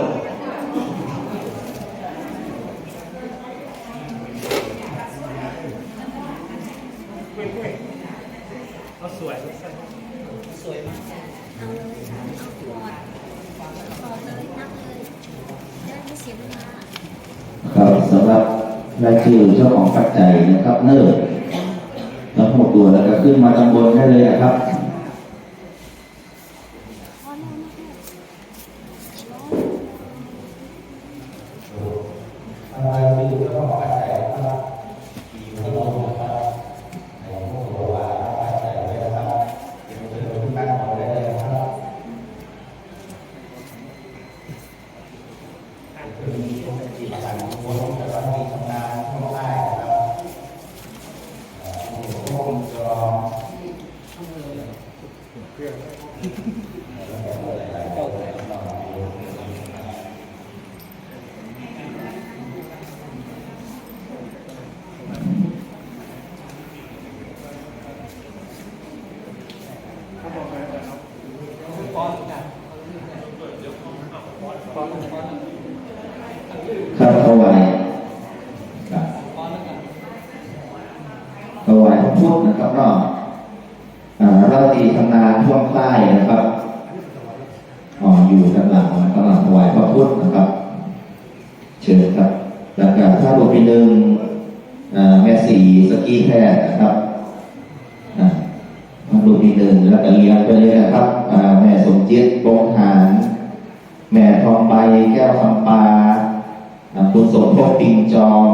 S2: เขาสวยสวยมาก
S5: เอาเลยค่ะถอดเลยนั่งเลยได้ไม่เสียเวลา
S1: ครับสำหรับรายชื่อเจ้าของปัจจัยนะครับเนิร์ดทั้งหมดตัวแล้วก็ขึ้นมาตำบลได้เลยนะครับ
S5: พอแล้ว
S1: ครับถวายพระพุทธนะครับเนาะเราตีทำงานท่วงใต้นะครับอยู่ด้านหลังนะครับถวายพระพุทธนะครับเชิญครับแล้วก็ถ้าบทที่หนึ่งแม่สีสกีแพทย์นะครับพระบทที่หนึ่งแล้วก็เลี้ยงไปเลยนะครับแม่สมจิตโปงหานแม่ทองใบแก้วคำปาคุณสมภพปิงจอม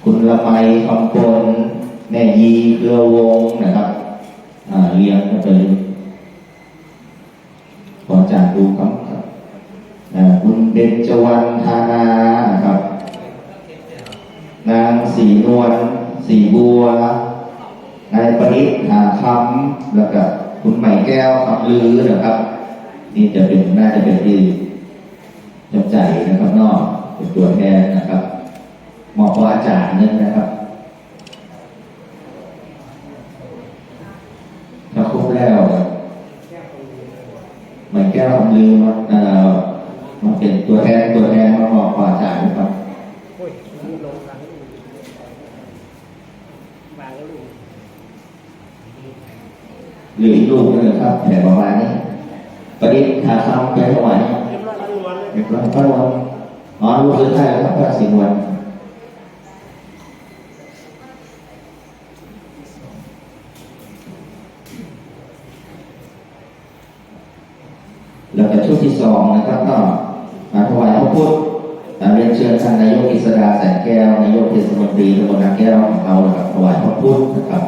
S1: คุณละไมคำปนแม่ยีเครือวงนะครับเลี้ยงไปเลยขอจากดูครับคุณเบญจวรรณธานานะครับนางศรีนวลศรีบัวนายปริศหาคำแล้วก็คุณใหม่แก้วคำลือนะครับนี่จะเป็นน่าจะเป็นที่จำใจนะครับนอกเป็นตัวแทนนะครับหมอพระอาจารย์นึงนะครับถ้าครบแล้วใหม่แก้วคำลือมาเป็นตัวแทนมาหมอพระอาจารย์นะครับ
S2: โอ้ยมีลงครั้งมาแล้วลูก
S1: หรืออีกลูกนึงนะครับแผ่ประมาณนี้ประดิษฐ์หาคำไปถวาย
S2: เรียบร้อยทั้งวันเลย
S1: เรียบร้อยพระวันลูกสุดท้ายแล้วครับพระสิงห์วันแล้วก็ชุดที่สองนะครับก็มาถวายพระพุทธเรียนเชิญท่านนายกฤษดาแสนแก้วนายกเทศมนตรีตำบลนาแก้วของเรานะครับถวายพระพุทธนะครับ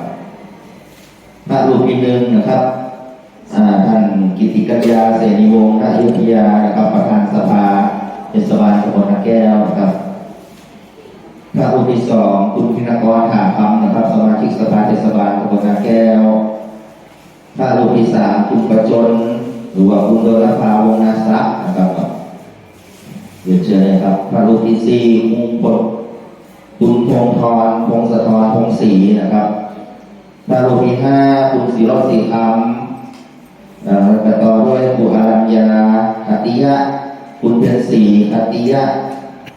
S1: พระรูปที่หนึ่งนะครับท่านกิติกัญญาเสนีวงศ์ณอยุธยานะครับประธานสภาเทศบาลตำบลนาแก้วนะครับพระรูปที่สองคุณพินกรถาคำนะครับสมาชิกสภาเทศบาลตำบลนาแก้วพระรูปที่สามคุณประจนหรือว่าคุณโดรภาวงนาทรัพย์นะครับเรียนเชิญนะครับพระรูปที่สี่มุงพลคุณพงธรพงศธรพงศรีนะครับพระรูปที่ห้าคุณศิรศรีคำประกอบด้วยคุณอารัญญาคติยะคุณเพ็ญศรีคติยะ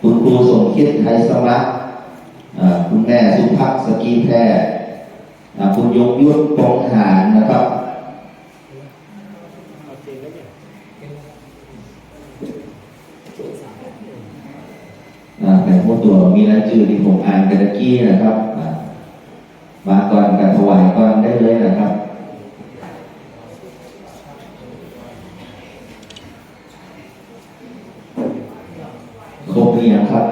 S1: คุณครูสมคิดไทยสมัครคุณแม่สุภักดิ์สกีแพทย์คุณยงยุทธปองหารนะครับแต่พวกตัวมีรายชื่อที่ผมอ่านกันตะกี้นะครับมาก่อนการถวายก่อนได้เลยนะครับครบหรือยังครับ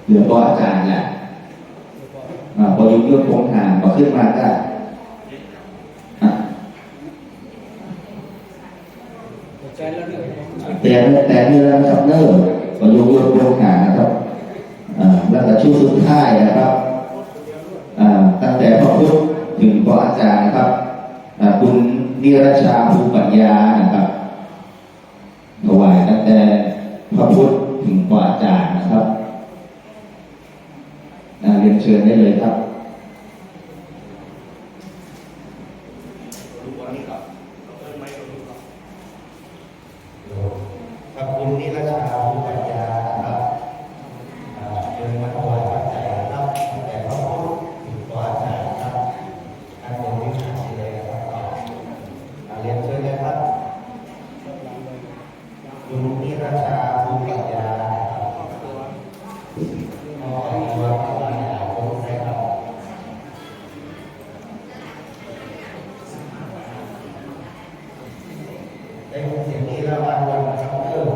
S1: เหลือตัวอาจารย์แหละพอยุบยศคงหางก็ขึ้นมาก็แต่เนื้อนะครับเนื้อพอยุบยศคงหางนะครับแล้วก็ชุดสุดท้ายนะครับตั้งแต่พระพุทธถึงพระอาจารย์นะครับคุณนิรชาภูปัญญานะครับถวายตั้งแต่พระพุทธถึงพระอาจารย์นะครับเรียนเชิญได้เลยครับ
S6: ขอบคุณนิรชาภูปัญญาครับเดินมาถวายปัจจัยครับตั้งแต่พระพุทธถึงพระอาจารย์ครับท่านเป็นวิชาชีเลยครับเรียนเชิญเลยครับคุณนิรชาภูปัญญาครับขอตัวพระอาจารย์ผมนะครับได้ยินเสียงนี้แล้ววันวันนะครับ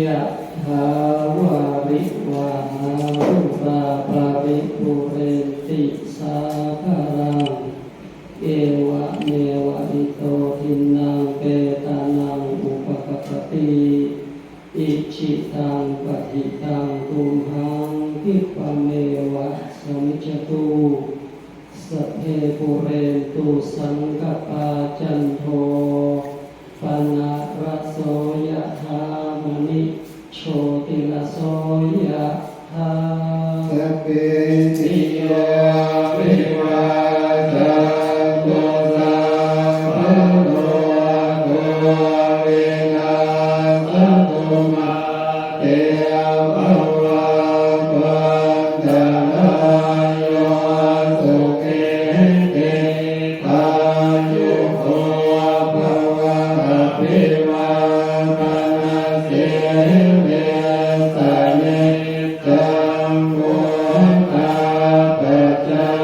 S4: ยะถาวาริวาหาปุราปาริปุเรนติสาคารังเอวะเมวะอิโตทินังเปตานังอุปกปปติอิชิตังปฏิตังตุมหังคิปะเมวะสมิจจตุสัพเพปุเรนตุสังกปาจันโทปนะระโสยะถามณิโชติละโสยะถาสัพเพติโยวิวัจจันตุสัพพะโลกโควินาศตุมาเตภวัตวันตรายโยสุขิติกายุโกภวะอภิวาทนาสิริสเนจังวุฒาปัจจา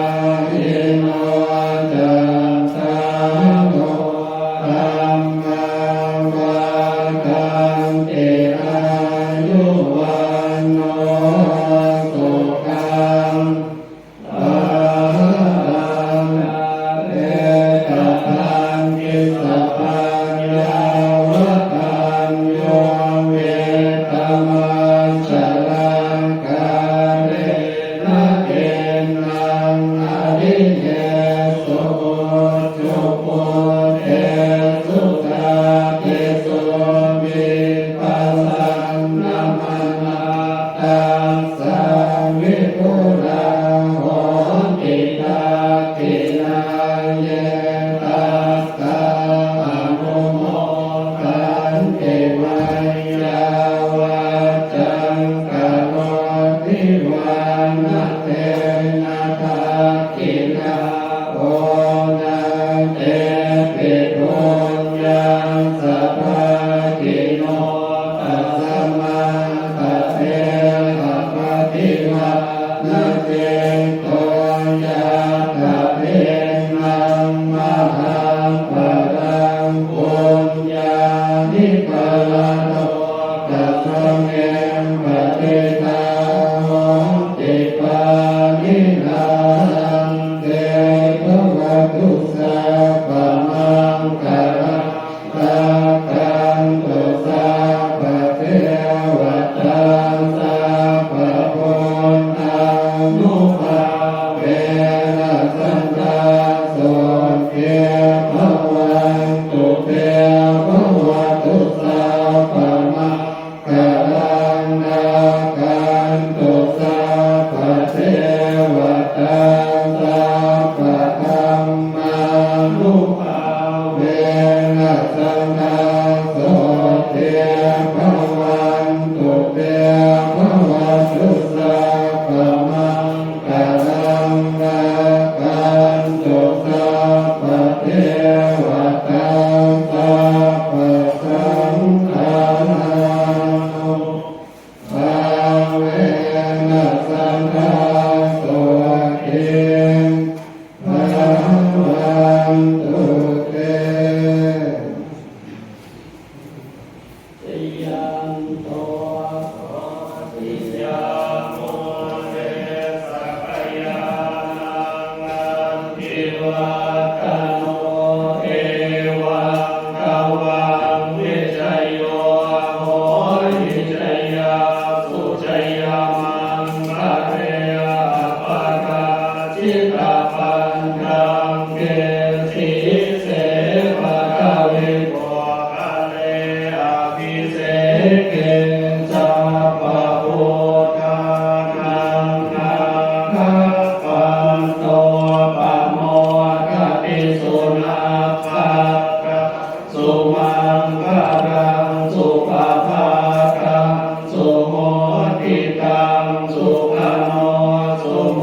S3: มหังปะรังปุญญานิพพานโตตัสเมปฏิทาหงติปานินาเตภวตุสัพพมังคารังตาคันตุสัพพเทวตาสัพพพุทธานุภาเวนะสันตาโสเทภวันตุเตภวตุสัพพมังคารังนาคันตุสัพพเทวตาสัพพธัมมานุภาเวนะสันตาโสเทภวันตุเตภวตุสัพพมังคารังนาคันตุสัพพเทวตาสัพพสังฆานุภาเวนะสันตาโสเทภวันตุเต
S2: ยังโตโพธิยาโมเรสัพยานังทิวาตโนเอวังกวังวิชัยโยโหหิชัยยาสุชัยยามังคะเรปะกาจิตาปันธังเกสีเสปะกะวิโภคะเลอภิเสเกสัพพะพุทธานังนาคัสสันโตปะโมกติสุนาภาคังสุมังคารังสุปภาคังสุโมทิตังสุขโนสุโม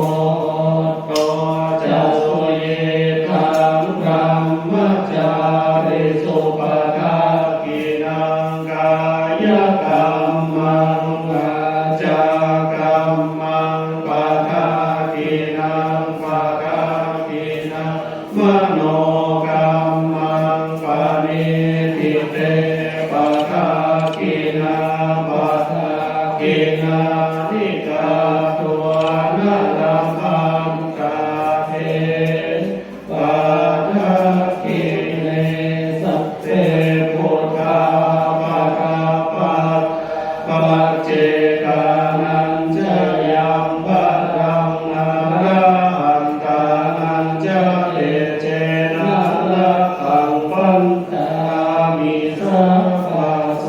S2: โตจะสุเยธังกัมมจาริสุปการกินังกายกรรมังวาจากรรมังปะทากินังปะทากินังมโนกรรมังปณิทิเตปะทากินังปะทากินังนิกาตัวนาลัมพังกาเทปะทากิเลสัพเพพุทธาปะกาปัสปัจเจกานันจะยังปัสสังนาราหันตานันจะเอเจนะละขังปันตามิสัพพะโส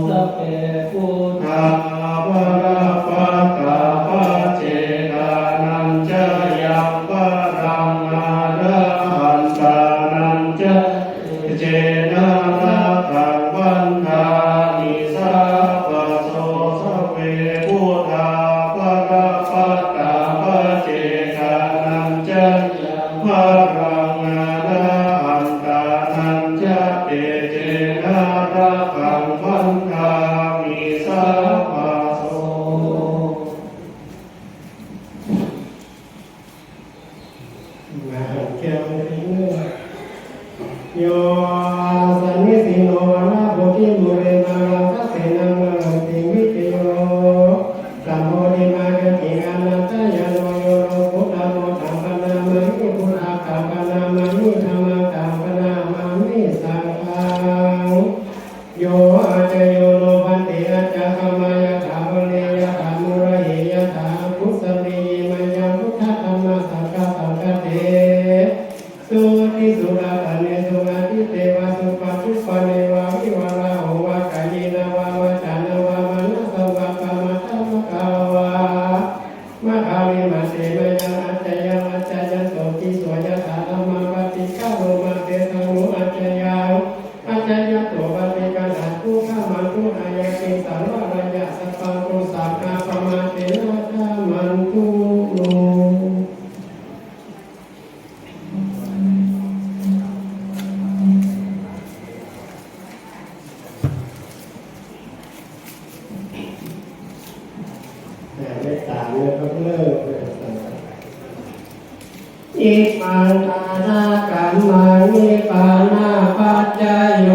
S2: สัพเพพุทธาภะปัตตาปัจเจกานันจะยังปัสสังนาราหันตานันจะเจนะละขังปันตามิสัพพะโสสัพเพพุทธาภะปัตตาปัจเจกานันจะยังปัสสังนาราหันตานันจะเจนะละขังปันตามิสัพพะโส โยสันนิสิโนนาโพธิมุเรมาลังคัสเสนังมะติวิเตโยสัมโพธิมากติอานันตยาโนโยโรพุทธโมตัมปนามามิพุทธาตัมปนามามิธรรมตัมปนามามิสังฆังโยอาจโยโนพันติอาจาคมายะถาวเลยะถามุระเหยะถาพุทธมีมัญญังพุทธธรรมสังฆังสังฆเตสุติสุราตเนสุราติเตวะสุปะทุปะเนวะวิวาราโหวะกายนาวะวะจานาวะมนะสวะกามะตมะกาวะมะอาวิมาเสมยังอัจจยังอัจจยังโสติสวยะถาธัมมังปฏิฆาโรมาเตสังโฆอัจจยังอัจจยังโตปฏิฆาสัตถุขามันตุอายะกิสังวะระยะสัพพังตุสัพพะปะมาเตนะธามันตุโน
S3: อ
S2: มมังนิปานาปัจจโย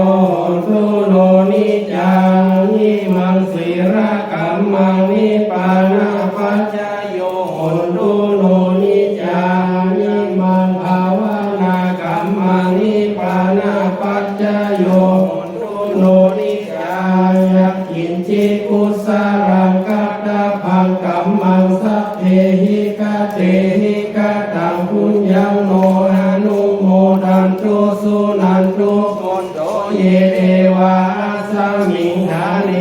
S2: ตุโนนิจังนิมังสีระกัมมังนิปานาปัจจโยตุโนนิจังนิมังภาวนากัมมังนิปานาปัจจโยตุโนนิจังยักขินจิกุสารังกัตตะพังกัมมังสัพเพหิกะเตหิกะตังปุญญังโนอนุโมดันตุสุนันตุโกนโตเยเอวะสัมมิงหาเน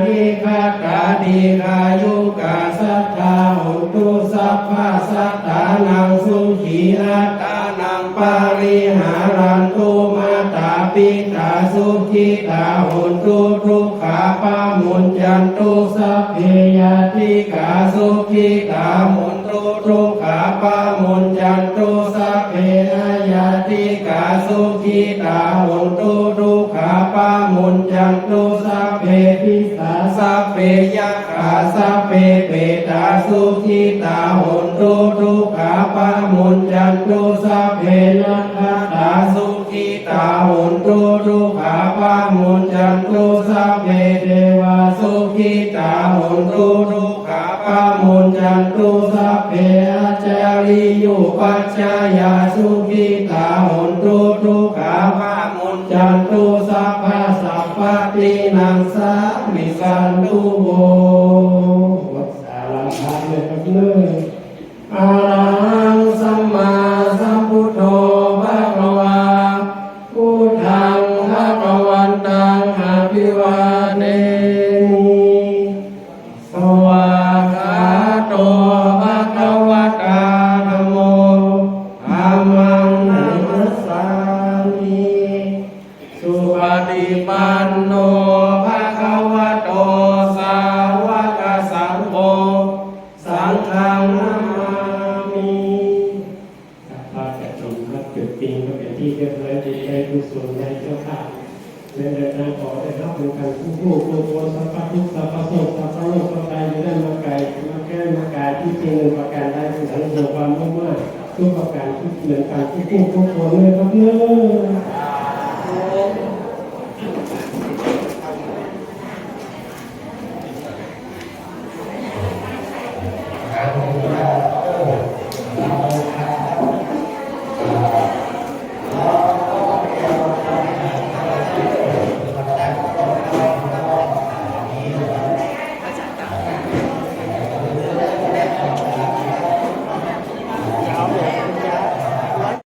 S2: นิคัตตาดีกายุกาสัทธาหุตุสัพพะสัตตานังสุขีอัตตานังปาริหารันตุมาตาปิตาสุขิตาหุตุทุกขาปามุญจันตุสัพเพยติกาสุขิตาหุตุทุกขาปามุญจันตุสัพเพยติกาสุขิตาหุตุทุกขาปามุญจันตุสัพเพทิสาสัพเพยัคขาสัพเพเปตาสุขิตาหุตุทุกขาปามุญจันตุสัพเพนัคขตาสุขิตาหุตุทุกขาปามุญจันตุสัพเพเทวาสุขิตาหุตุทุกขาปามุญจันตุสัพเพอาจาริยุปัจจายาสุขิตาหุตุทุกขาปามุญจันตุสัพพะสัพพะตินังสามิสันตุโววัสสารังคาเลยครับเลยอะระหังสัมมาสัมพุทโธภะคะวาพุทธังภะคะวันตังอะภิวาเทมิสวากขาโตภะคะวะตาธัมโมธัมมังนัมัสสามิสุปฏิปันโนภะคะวะโตสาวกสังโฆสังฆังนามามิสัพพะจะจงรับจุดติงก็เป็นที่เรียบร้อยดีใจกุศลในเจ้าค่ะในเดินทางขอได้รับเป็นการผู้คนสัพพะทุกสัพพะโสกสัพพะโลกสัพพะอยู่ได้มาไกลมาแก้มากายที่จริงประการได้เป็นสังเกตความมากๆทุกประการทุกเหมือนกันทุกคนเลยครับเนื้อ